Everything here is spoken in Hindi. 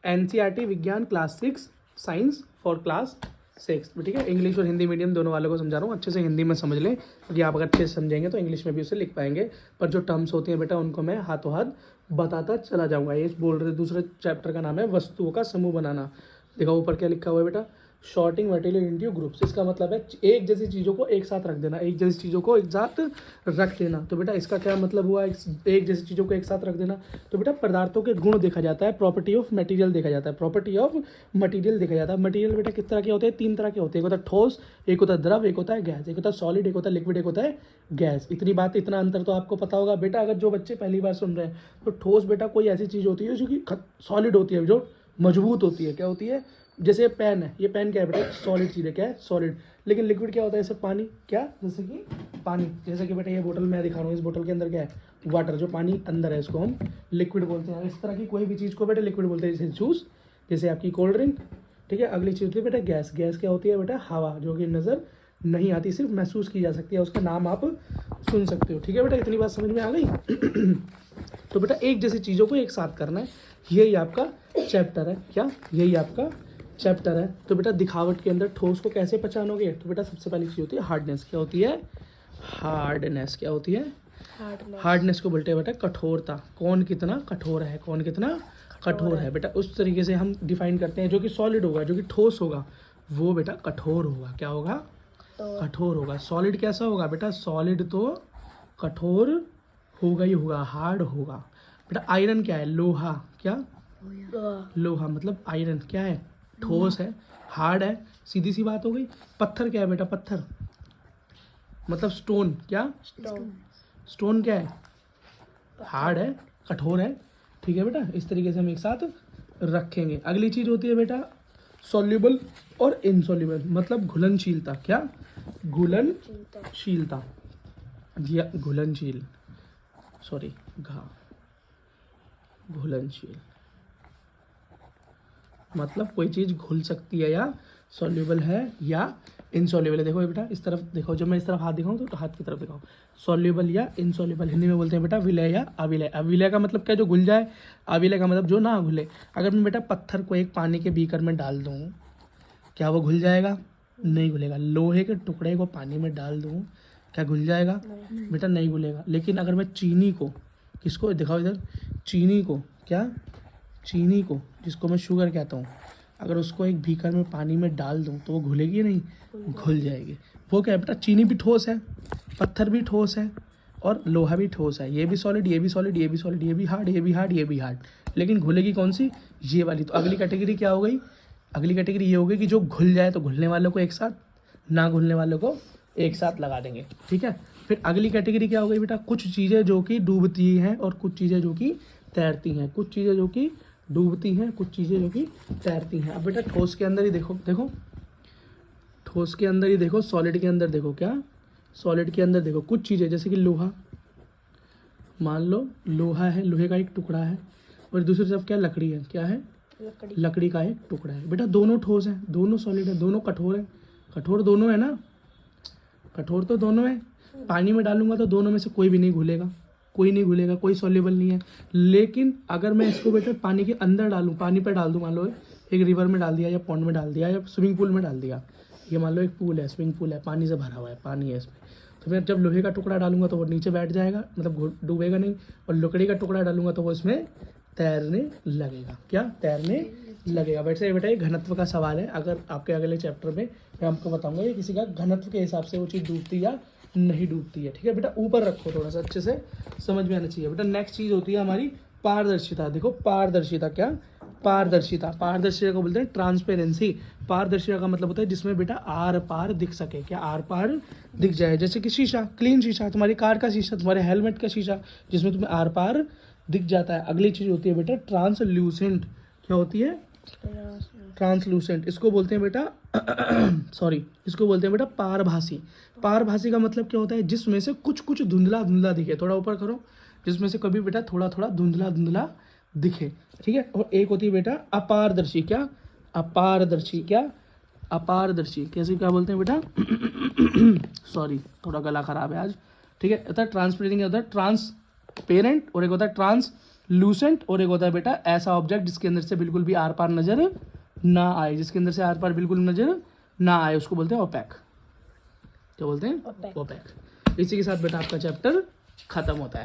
NCERT विज्ञान क्लास 6 साइंस फॉर क्लास 6, ठीक है। इंग्लिश और हिंदी मीडियम दोनों वालों को समझा रहा हूँ, अच्छे से हिंदी में समझ लें, क्योंकि आप अगर अच्छे से समझेंगे तो इंग्लिश में भी उसे लिख पाएंगे। पर जो टर्म्स होती हैं बेटा उनको मैं हाथों हाथ बताता चला जाऊँगा। ये बोल रहे दूसरे चैप्टर का नाम है वस्तुओं का समूह बनाना। देखो ऊपर क्या लिखा हुआ है बेटा, शॉर्टिंग मटेरियल इनटू ग्रुप्स। इसका मतलब है एक जैसी चीज़ों को एक साथ रख देना, एक जैसी चीज़ों को एक साथ रख देना। तो बेटा इसका क्या मतलब हुआ, एक जैसी चीज़ों को एक साथ रख देना। तो बेटा पदार्थों के गुण देखा जाता है, प्रॉपर्टी ऑफ मटेरियल देखा जाता है, प्रॉपर्टी ऑफ मटेरियल देखा जाता है। मटेरियल बेटा किस तरह के होते हैं, 3 तरह के होते हैं, एक होता है ठोस, एक होता है द्रव, एक होता है गैस, एक होता है सॉलिड, एक होता है लिक्विड, एक होता है गैस। इतनी बात, इतना अंतर तो आपको पता होगा बेटा। अगर जो बच्चे पहली बार सुन रहे हैं, तो ठोस बेटा कोई ऐसी चीज़ होती है जो कि सॉलिड होती है, जो मजबूत होती है। क्या होती है, जैसे पेन है, ये पेन क्या है बेटा, सॉलिड चीज़ है, क्या है, सॉलिड। लेकिन लिक्विड क्या होता है, जैसे पानी, क्या, जैसे कि पानी, जैसे कि बेटा ये बोतल मैं दिखा रहा हूँ, इस बोतल के अंदर क्या है, वाटर, जो पानी अंदर है, इसको हम लिक्विड बोलते हैं। इस तरह की कोई भी चीज़ को बेटा लिक्विड बोलते हैं, जैसे जूस, जैसे आपकी कोल्ड ड्रिंक, ठीक है। अगली चीज़ होती है बेटा गैस। गैस क्या होती है बेटा, हवा, जो कि नज़र नहीं आती, सिर्फ महसूस की जा सकती है, उसका नाम आप सुन सकते हो, ठीक है बेटा। इतनी बात समझ में आ गई। तो बेटा एक जैसी चीज़ों को एक साथ करना है, यही आपका चैप्टर है, क्या, यही आपका चैप्टर है। तो बेटा दिखावट के अंदर ठोस को कैसे पहचानोगे, तो बेटा सबसे पहली चीज़ होती है हार्डनेस। क्या होती है, हार्डनेस, क्या होती है, हार्डनेस को बोलते हैं बेटा कठोरता। कौन कितना कठोर है, कौन कितना कठोर है बेटा, उस तरीके से हम डिफाइन करते हैं। जो कि सॉलिड होगा, जो कि ठोस होगा, वो बेटा कठोर होगा। क्या होगा, कठोर होगा। सॉलिड कैसा होगा बेटा, सॉलिड तो कठोर होगा ही होगा, हार्ड होगा। बेटा आयरन क्या है, लोहा, क्या, लोहा मतलब आयरन क्या है, ठोस है, हार्ड है, सीधी सी बात हो गई। पत्थर क्या है बेटा, पत्थर मतलब स्टोन, क्या, स्टोन क्या है, हार्ड है, कठोर है, ठीक है बेटा। इस तरीके से हम एक साथ रखेंगे। अगली चीज होती है बेटा सॉल्युबल और इनसॉल्युबल, मतलब घुलनशीलता। क्या, घुलनशीलता या घुलनशील, सॉरी घुलनशील मतलब कोई चीज़ घुल सकती है, या सॉल्युबल है या इनसॉल्युबल है। देखो बेटा इस तरफ देखो, जब मैं इस तरफ हाथ दिखाऊं तो हाथ की तरफ दिखाओ। सॉल्युबल या इनसॉल्युबल हिंदी में बोलते हैं बेटा विलय या अविलय। अविलय का मतलब क्या, जो घुल जाए, अविलय का मतलब जो ना घुले। अगर मैं बेटा पत्थर को एक पानी के बीकर में डाल दूँ, क्या वो घुल जाएगा, नहीं घुलेगा। लोहे के टुकड़े को पानी में डाल दूँ, क्या घुल जाएगा, बेटा नहीं घुलेगा। लेकिन अगर मैं चीनी को, किसको दिखाओ इधर, चीनी को, क्या, चीनी को, जिसको मैं शुगर कहता हूँ, अगर उसको एक बीकर में पानी में डाल दूँ तो वो घुलेगी नहीं, घुल जाएगी। वो क्या है बेटा, चीनी भी ठोस है, पत्थर भी ठोस है, और लोहा भी ठोस है। ये भी सॉलिड, ये भी सॉलिड, ये भी सॉलिड, ये भी हार्ड, ये भी हार्ड, ये भी हार्ड। लेकिन घुलेगी कौन सी, ये वाली। तो अगली कैटेगरी क्या हो गई, अगली कैटेगरी ये हो गई कि जो घुल जाए तो घुलने वालों को एक साथ, ना घुलने वालों को एक साथ लगा देंगे, ठीक है। फिर अगली कैटेगरी क्या हो गई बेटा, कुछ चीज़ें जो कि डूबती हैं और कुछ चीज़ें जो कि तैरती हैं। कुछ चीज़ें जो कि डूबती हैं, कुछ चीज़ें जो कि तैरती हैं। अब बेटा ठोस के अंदर ही देखो, देखो ठोस के अंदर ही देखो, सॉलिड के अंदर देखो, क्या, सॉलिड के अंदर देखो कुछ चीज़ें, जैसे कि लोहा, मान लो लोहा है, लोहे का एक टुकड़ा है, और दूसरी तरफ क्या, लकड़ी है, क्या है, लकड़ी का एक टुकड़ा है। बेटा दोनों ठोस है, दोनों सॉलिड है, दोनों कठोर है, कठोर दोनों है ना, कठोर तो दोनों है। पानी में डालूंगा तो दोनों में से कोई भी नहीं घुलेगा, कोई नहीं घुलेगा, कोई सॉल्युबल नहीं है। लेकिन अगर मैं इसको बेटा पानी के अंदर डालूं, पानी पर डाल दूं, मान लो एक रिवर में डाल दिया, या पॉन्ड में डाल दिया, या स्विमिंग पूल में डाल दिया। ये मान लो एक पूल है, स्विमिंग पूल है, पानी से भरा हुआ है, पानी है इसमें। तो मैं जब लोहे का टुकड़ा डालूंगा तो वो नीचे बैठ जाएगा, मतलब डूबेगा नहीं। और लकड़ी का टुकड़ा डालूंगा तो वो इसमें तैरने लगेगा, क्या, तैरने लगेगा। वैसे बेटा ये घनत्व का सवाल है, अगर आपके अगले चैप्टर में मैं आपको बताऊंगा ये किसी का घनत्व के हिसाब से वो चीज़ डूबती या नहीं डूबती है, ठीक है बेटा। ऊपर रखो, थोड़ा सा अच्छे से समझ में आना चाहिए बेटा। नेक्स्ट चीज़ होती है हमारी पारदर्शिता। देखो पारदर्शिता, क्या, पारदर्शिता, पारदर्शिता को बोलते हैं ट्रांसपेरेंसी। पारदर्शिता का मतलब होता है जिसमें बेटा आर पार दिख सके, क्या, आर पार दिख जाए। जैसे कि शीशा, क्लीन शीशा, तुम्हारी कार का शीशा, तुम्हारे हेलमेट का शीशा, जिसमें तुम्हें आर पार दिख जाता है। अगली चीज़ होती है बेटा ट्रांसल्यूसेंट। क्या होती है, ट्रांसलूसेंट। इसको बोलते हैं बेटा सॉरी, इसको बोलते हैं बेटा पारभासी। पारभासी का मतलब क्या होता है, जिसमें से कुछ कुछ धुंधला धुंधला दिखे, थोड़ा ऊपर करो, जिसमें से कभी बेटा थोड़ा थोड़ा धुंधला धुंधला दिखे, ठीक है। और एक होती है बेटा अपारदर्शी। क्या, अपारदर्शी, क्या, अपारदर्शी। कैसे, क्या बोलते हैं बेटा सॉरी थोड़ा गला खराब है आज, ठीक है। होता है ट्रांसपेरेंट, होता है ट्रांसपेरेंट, और एक होता है ट्रांस लूसेंट, और एक होता है बेटा ऐसा ऑब्जेक्ट जिसके अंदर से बिल्कुल भी आर पार नजर ना आए, जिसके अंदर से आर पार बिल्कुल नजर ना आए, उसको बोलते हैं ओपैक। क्या बोलते हैं? ओपैक। इसी के साथ बेटा आपका चैप्टर खत्म होता है।